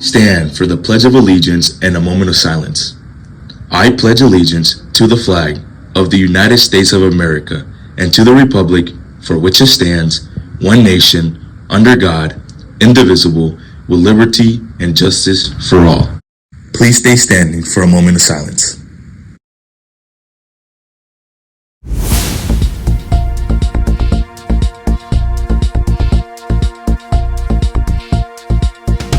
stand for the Pledge of Allegiance and a moment of silence. I pledge allegiance to the flag of the United States of America and to the republic for which it stands, one nation, under God, indivisible, with liberty and justice for all. Please stay standing for a moment of silence.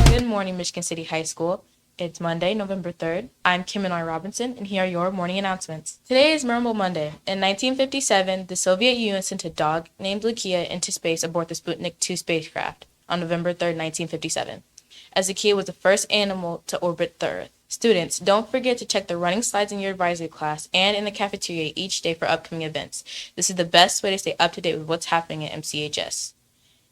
Good morning, Michigan City High School. It's Monday, November 3rd. I'm Kim and Robinson, and here are your morning announcements. Today is Memorable Monday. In 1957, the Soviet Union sent a dog named Lukia into space aboard the Sputnik 2 spacecraft on November 3rd, 1957, as Lukia was the first animal to orbit the Earth. Students, don't forget to check the running slides in your advisory class and in the cafeteria each day for upcoming events. This is the best way to stay up to date with what's happening at MCHS.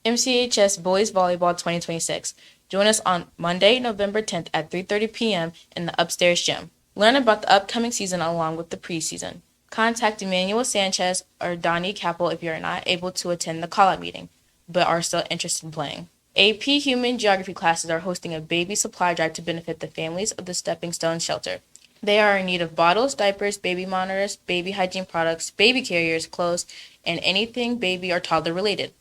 MCHS Boys Volleyball 2026. Join us on Monday, November 10th at 3:30 p.m. in the upstairs gym. Learn about the upcoming season along with the preseason. Contact Emmanuel Sanchez or Donnie Capel if you are not able to attend the call-out meeting, but are still interested in playing. AP Human Geography classes are hosting a baby supply drive to benefit the families of the Stepping Stone Shelter. They are in need of bottles, diapers, baby monitors, baby hygiene products, baby carriers, clothes, and anything baby or toddler related.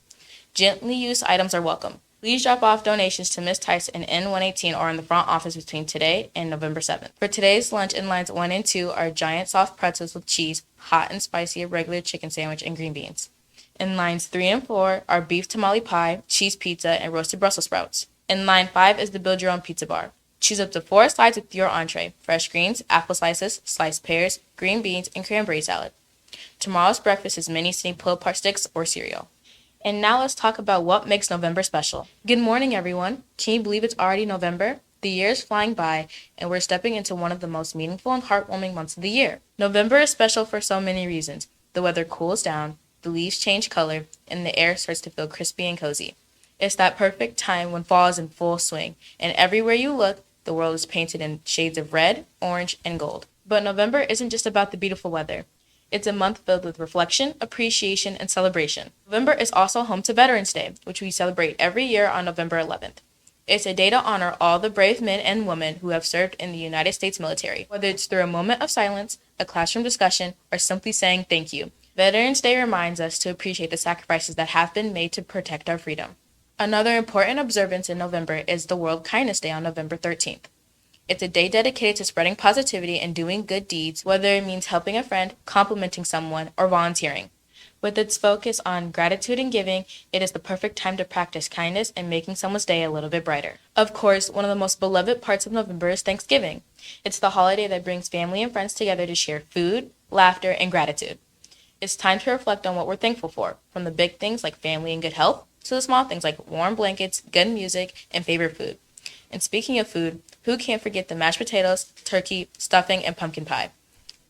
Gently used items are welcome. Please drop off donations to Ms. Tyson in N118 or in the front office between today and November 7th. For today's lunch in lines 1 and 2 are giant soft pretzels with cheese, hot and spicy regular chicken sandwich, and green beans. In lines 3 and 4 are beef tamale pie, cheese pizza, and roasted Brussels sprouts. In line 5 is the build your own pizza bar. Choose up to 4 sides with your entree: fresh greens, apple slices, sliced pears, green beans, and cranberry salad. Tomorrow's breakfast is mini sneak pull-apart sticks or cereal. And now let's talk about what makes November special. Good morning, everyone. Can you believe it's already November? The year is flying by, and we're stepping into one of the most meaningful and heartwarming months of the year. November is special for so many reasons. The weather cools down, the leaves change color, and the air starts to feel crispy and cozy. It's that perfect time when fall is in full swing, and everywhere you look, the world is painted in shades of red, orange, and gold. But November isn't just about the beautiful weather. It's a month filled with reflection, appreciation, and celebration. November is also home to Veterans Day, which we celebrate every year on November 11th. It's a day to honor all the brave men and women who have served in the United States military, whether it's through a moment of silence, a classroom discussion, or simply saying thank you. Veterans Day reminds us to appreciate the sacrifices that have been made to protect our freedom. Another important observance in November is the World Kindness Day on November 13th. It's a day dedicated to spreading positivity and doing good deeds, whether it means helping a friend, complimenting someone, or volunteering. With its focus on gratitude and giving, it is the perfect time to practice kindness and making someone's day a little bit brighter. Of course, one of the most beloved parts of November is Thanksgiving. It's the holiday that brings family and friends together to share food, laughter, and gratitude. It's time to reflect on what we're thankful for, from the big things like family and good health, to the small things like warm blankets, good music, and favorite food. And speaking of food, who can't forget the mashed potatoes, turkey, stuffing, and pumpkin pie?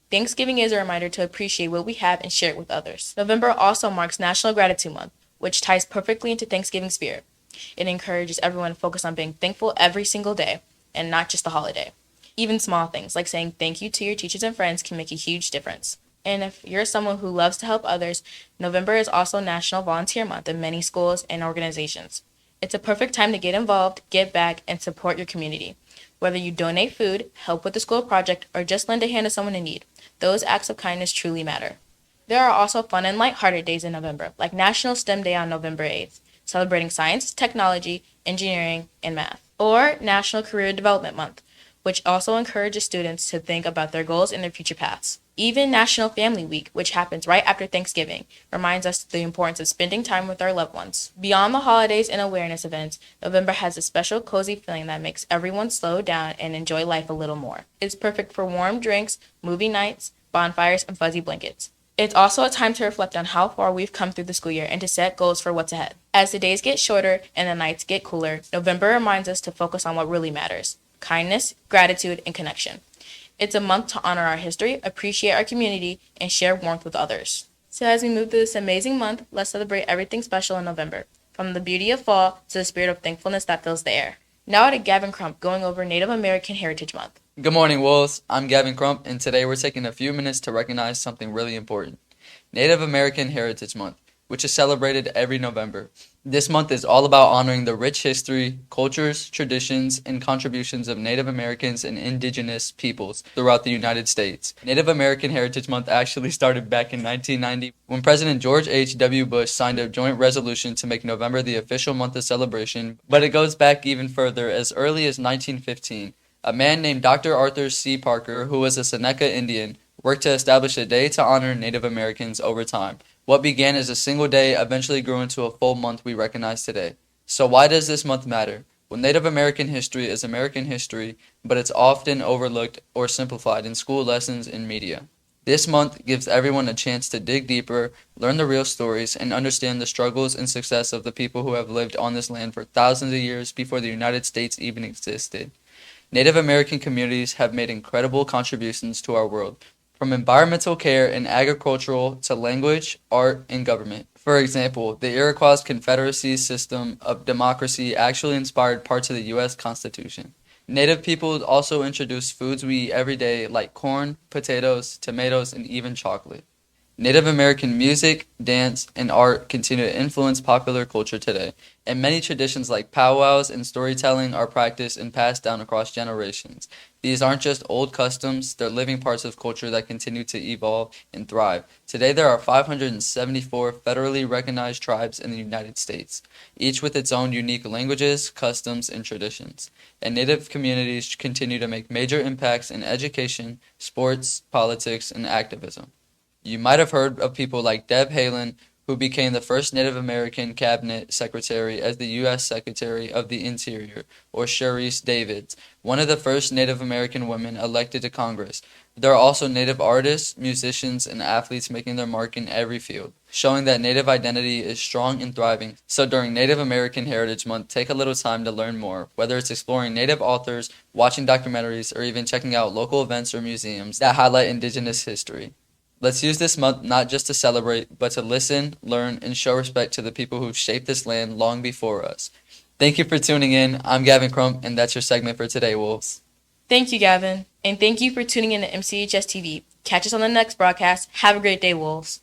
Thanksgiving is a reminder to appreciate what we have and share it with others. November also marks National Gratitude Month, which ties perfectly into Thanksgiving spirit. It encourages everyone to focus on being thankful every single day, and not just the holiday. Even small things like saying thank you to your teachers and friends can make a huge difference. And if you're someone who loves to help others, November is also National Volunteer Month in many schools and organizations. It's a perfect time to get involved, give back, and support your community. Whether you donate food, help with a school project, or just lend a hand to someone in need, those acts of kindness truly matter. There are also fun and lighthearted days in November, like National STEM Day on November 8th, celebrating science, technology, engineering, and math. Or National Career Development Month, which also encourages students to think about their goals and their future paths. Even National Family Week, which happens right after Thanksgiving, reminds us the importance of spending time with our loved ones. Beyond the holidays and awareness events, November has a special cozy feeling that makes everyone slow down and enjoy life a little more. It's perfect for warm drinks, movie nights, bonfires, and fuzzy blankets. It's also a time to reflect on how far we've come through the school year and to set goals for what's ahead. As the days get shorter and the nights get cooler, November reminds us to focus on what really matters: kindness, gratitude, and connection. It's a month to honor our history, appreciate our community, and share warmth with others. So as we move through this amazing month, let's celebrate everything special in November, from the beauty of fall to the spirit of thankfulness that fills the air. Now to Gavin Crump, going over Native American Heritage Month. Good morning, Wolves. I'm Gavin Crump, and today we're taking a few minutes to recognize something really important: Native American Heritage Month. which is celebrated every November. This month is all about honoring the rich history, cultures, traditions, and contributions of Native Americans and indigenous peoples throughout the United States. Native American Heritage Month actually started back in 1990 when President George H.W. Bush signed a joint resolution to make November the official month of celebration, but it goes back even further, as early as 1915. A man named Dr. Arthur C. Parker, who was a Seneca Indian, worked to establish a day to honor Native Americans over time. What began as a single day eventually grew into a full month we recognize today. So why does this month matter? Well, Native American history is American history, but it's often overlooked or simplified in school lessons and media. This month gives everyone a chance to dig deeper, learn the real stories, and understand the struggles and success of the people who have lived on this land for thousands of years before the United States even existed. Native American communities have made incredible contributions to our world, from environmental care and agricultural to language, art, and government. For example, the Iroquois Confederacy's system of democracy actually inspired parts of the U.S. Constitution. Native people also introduced foods we eat every day like corn, potatoes, tomatoes, and even chocolate. Native American music, dance, and art continue to influence popular culture today, and many traditions like powwows and storytelling are practiced and passed down across generations. These aren't just old customs, they're living parts of culture that continue to evolve and thrive. Today there are 574 federally recognized tribes in the United States, each with its own unique languages, customs, and traditions. And Native communities continue to make major impacts in education, sports, politics, and activism. You might have heard of people like Deb Haaland, who became the first Native American cabinet secretary as the U.S. Secretary of the Interior, or Sharice Davids, one of the first Native American women elected to Congress. There are also Native artists, musicians, and athletes making their mark in every field, showing that Native identity is strong and thriving. So during Native American Heritage Month, take a little time to learn more, whether it's exploring Native authors, watching documentaries, or even checking out local events or museums that highlight Indigenous history. Let's use this month not just to celebrate, but to listen, learn, and show respect to the people who've shaped this land long before us. Thank you for tuning in. I'm Gavin Crump, and that's your segment for today, Wolves. Thank you, Gavin. And thank you for tuning in to MCHS TV. Catch us on the next broadcast. Have a great day, Wolves.